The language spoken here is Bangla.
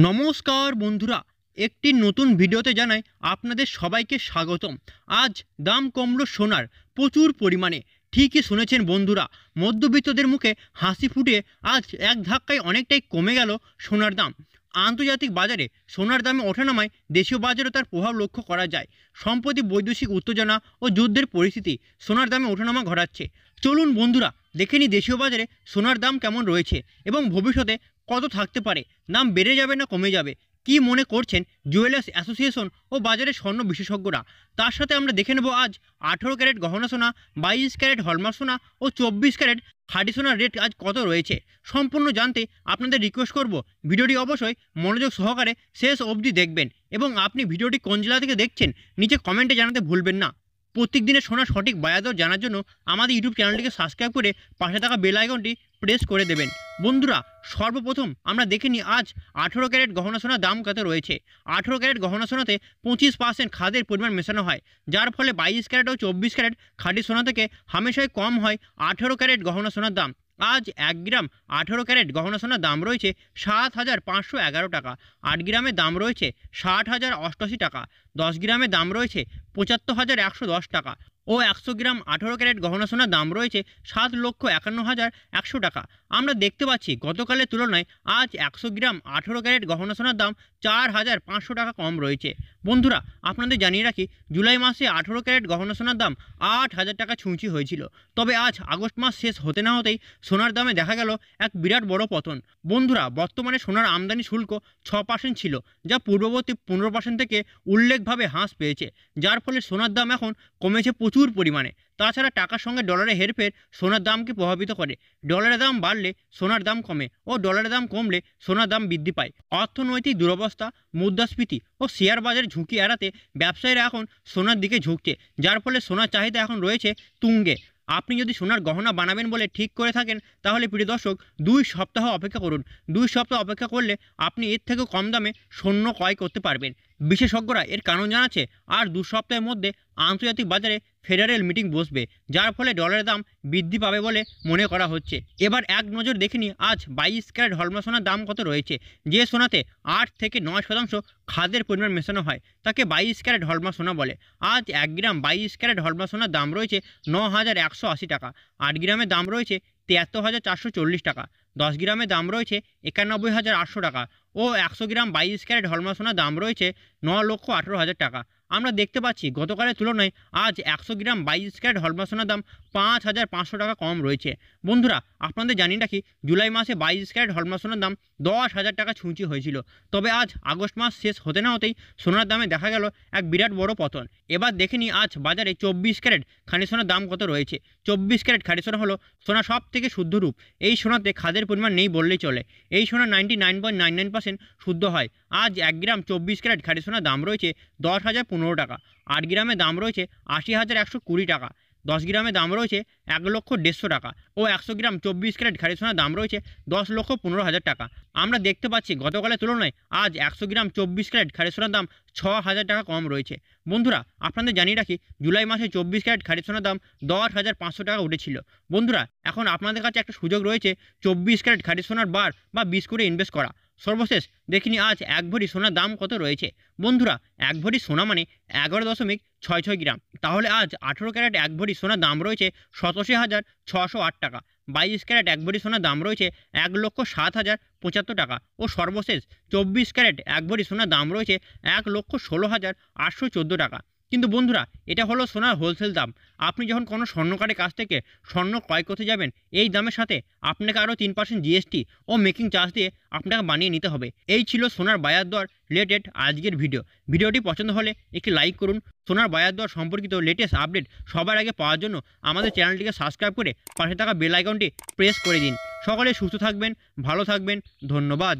নমস্কার বন্ধুরা, একটি নতুন ভিডিওতে জানাই আপনাদের সবাইকে স্বাগতম। আজ দাম কমলো সোনার প্রচুর পরিমাণে। ঠিকই শুনেছেন বন্ধুরা, মধ্যবিত্তদের মুখে হাসি ফুটিয়ে আজ এক ধাক্কায় অনেকটাই কমে গেল সোনার দাম। আন্তর্জাতিক বাজারে সোনার দামে ওঠানামায় দেশীয় বাজারেও তার প্রভাব লক্ষ্য করা যায়। সম্প্রতি বৈদেশিক উত্তেজনা ও যুদ্ধের পরিস্থিতি সোনার দামে ওঠানামা ঘটাচ্ছে। চলুন বন্ধুরা, দেখে নিই দেশীয় বাজারে সোনার দাম কেমন রয়েছে এবং ভবিষ্যতে কত থাকতে পারে। দাম বেড়ে যাবে না কমে যাবে, কি মনে করছেন জুয়েলার্স অ্যাসোসিয়েশন ও বাজারের স্বর্ণ বিশেষজ্ঞরা। তার সাথে আমরা দেখে নেব আজ 18 ক্যারেট গহনা সোনা, 22 ক্যারেট হলমার্ক সোনা ও 24 ক্যারেট খাঁটি সোনার রেট আজ কত রয়েছে। সম্পূর্ণ জানতে আপনাদের রিকোয়েস্ট করব ভিডিওটি অবশ্যই মনোযোগ সহকারে শেষ অবধি দেখবেন এবং আপনি ভিডিওটি কোন জেলা থেকে দেখছেন নিচে কমেন্টে জানাতে ভুলবেন না। প্রত্যেক দিনের সোনার সঠিক বাজার দর জানার জন্য আমাদের ইউটিউব চ্যানেলটিকে সাবস্ক্রাইব করে পাশে থাকা বেল আইকনটি প্রেস করে দেবেন। বন্ধুরা, সর্বপ্রথম আমরা দেখে নিই আজ 18 ক্যারেট গহনা সোনার দাম কত রয়েছে। 18 ক্যারেট গহনা সোনাতে 25% খাদের পরিমাণ মেশানো হয়, যার ফলে 22 ক্যারেট ও 24 ক্যারেট খাঁটি সোনা থেকে হামেশাই কম হয় 18 ক্যারেট গহনা সোনার দাম। আজ 1 গ্রাম 18 ক্যারেট গহনা সোনার দাম রয়েছে 7,511 টাকা। 8 গ্রামের দাম রয়েছে 60,088 টাকা। 10 গ্রামের দাম রয়েছে 75,110 টাকা ও 100 গ্রাম 18 ক্যারেট গহনা সোনার দাম রয়েছে 7,51,100 টাকা। আমরা দেখতে পাচ্ছি গতকালের তুলনায় আজ 100 গ্রাম 18 ক্যারেট গহনা সোনার দাম 4,500 টাকা কম রয়েছে। বন্ধুরা, আপনাদের জানিয়ে রাখি, জুলাই মাসে 18 ক্যারেট গহনা সোনার দাম 8,000 টাকা ছুঁচি হয়েছিল। তবে আজ আগস্ট মাস শেষ হতে না হতেই সোনার দামে দেখা গেল এক বিরাট বড় পতন। বন্ধুরা, বর্তমানে সোনার আমদানি শুল্ক 6% ছিল, যা পূর্ববর্তী 15% থেকে উল্লেখভাবে হ্রাস পেয়েছে, যার ফলে সোনার দাম এখন কমেছে প্রচুর পরিমাণে। তাছাড়া টাকার সঙ্গে ডলারের হেরফের সোনার দামকে প্রভাবিত করে। ডলারের দাম বাড়লে সোনার দাম কমে ও ডলারের দাম কমলে সোনার দাম বৃদ্ধি পায়। অর্থনৈতিক দুরবস্থা, মুদ্রাস্ফীতি ও শেয়ার বাজারের ঝুঁকি এড়াতে ব্যবসায়ীরা এখন সোনার দিকে ঝুঁকছে, যার ফলে সোনার চাহিদা এখন রয়েছে তুঙ্গে। আপনি যদি সোনার গহনা বানাবেন বলে ঠিক করে থাকেন, তাহলে প্রিয় দর্শক 2 সপ্তাহ অপেক্ষা করুন। 2 সপ্তাহ অপেক্ষা করলে আপনি এর থেকেও কম দামে স্বর্ণ ক্রয় করতে পারবেন। বিশেষজ্ঞরা এর কারণ জানাচ্ছে, আর 2 সপ্তাহের মধ্যে আন্তর্জাতিক বাজারে ফেডারেল মিটিং বসবে, যার ফলে ডলারের দাম বৃদ্ধি পাবে বলে মনে করা হচ্ছে। এবার এক নজর দেখে নিই আজ 22 ক্যারেট হলমার্ক সোনার দাম কত রয়েছে। যে সোনাতে 8 থেকে 9% খাদের পরিমাণ মেশানো হয় তাকে 22 ক্যারেট হলমার্ক সোনা বলে। আজ 1 গ্রাম 22 ক্যারেট হলমার্ক সোনার দাম রয়েছে 9,180 টাকা। 8 গ্রামের দাম রয়েছে 73,440 টাকা। 10 গ্রামের দাম রয়েছে 91,800 টাকা ও 100 গ্রাম 22 ক্যারেট হলমার্ক সোনার দাম রয়েছে 9,18,000 টাকা। আমরা দেখতে পাচ্ছি গতকালের তুলনায় আজ 100 গ্রাম 22 ক্যারেট হলমার্ক সোনার দাম 5,500 টাকা কম রয়েছে। বন্ধুরা, আপনাদের জানিয়ে রাখি, জুলাই মাসে 22 ক্যারেট হলমার্ক সোনার দাম 10,000 টাকা ছুঁচি হয়েছিল। তবে আজ আগস্ট মাস শেষ হতে না হতেই সোনার দামে দেখা গেল এক বিরাট বড় পতন। এবার দেখে নিই আজ বাজারে 24 ক্যারেট খাঁটি সোনার দাম কত রয়েছে। 24 ক্যারেট খাঁটি সোনা হলো সোনা সব থেকে শুদ্ধ রূপ। এই সোনাতে খাদের পরিমাণ নেই বললেই চলে। এই সোনা 99.99% শুদ্ধ হয়। আজ 1 গ্রাম 24 ক্যারেট খাঁটি সোনার দাম রয়েছে 10,015 টাকা। 8 গ্রামের দাম রয়েছে 80,120 টাকা। 10 গ্রামের দাম রয়েছে 1,150,000 টাকা ও 100 গ্রাম 24 ক্যারেট খাঁটি সোনার দাম রয়েছে 10,15,000 টাকা। আমরা দেখতে পাচ্ছি গতকালের তুলনায় আজ 100 গ্রাম 24 ক্যারেট খাঁটি সোনার দাম 6,000 টাকা কম রয়েছে। বন্ধুরা, আপনাদের জানিয়ে রাখি, জুলাই মাসে 24 ক্যারেট খাঁটি সোনার দাম 10,500 টাকা উঠেছিল। বন্ধুরা, এখন আপনাদের কাছে একটা সুযোগ রয়েছে 24 ক্যারেট খাঁটি সোনার বার বা 20 করে ইনভেস্ট করা। সর্বশেষ দেখিনি আজ 1 ভরি সোনার দাম কত রয়েছে। বন্ধুরা, 1 ভরি সোনা মানে 11.66 গ্রাম। তাহলে আজ 18 ক্যারেট 1 ভরি সোনার দাম রয়েছে 87,608 টাকা। 22 ক্যারেট 1 ভরি সোনার দাম রয়েছে 1,07,075 টাকা ও সর্বশেষ 24 ক্যারেট 1 ভরি সোনার দাম রয়েছে 1,16,814 টাকা। কিন্তু বন্ধুরা, এটা হলো সোনার হোলসেল দাম। আপনি যখন কোনো স্বর্ণকারের কাছ থেকে স্বর্ণ ক্রয় করতে যাবেন, এই দামের সাথে আপনাকে আরও 3% জিএসটি ও মেকিং চার্জ দিয়ে আপনাকে বানিয়ে নিতে হবে। এই ছিল সোনার বাজার দর রিলেটেড আজকের ভিডিওটি পছন্দ হলে একটি লাইক করুন। সোনার বাজার দর সম্পর্কিত লেটেস্ট আপডেট সবার আগে পাওয়ার জন্য আমাদের চ্যানেলটিকে সাবস্ক্রাইব করে পাশে থাকা বেল আইকনটি প্রেস করে দিন। সকলে সুস্থ থাকবেন, ভালো থাকবেন, ধন্যবাদ।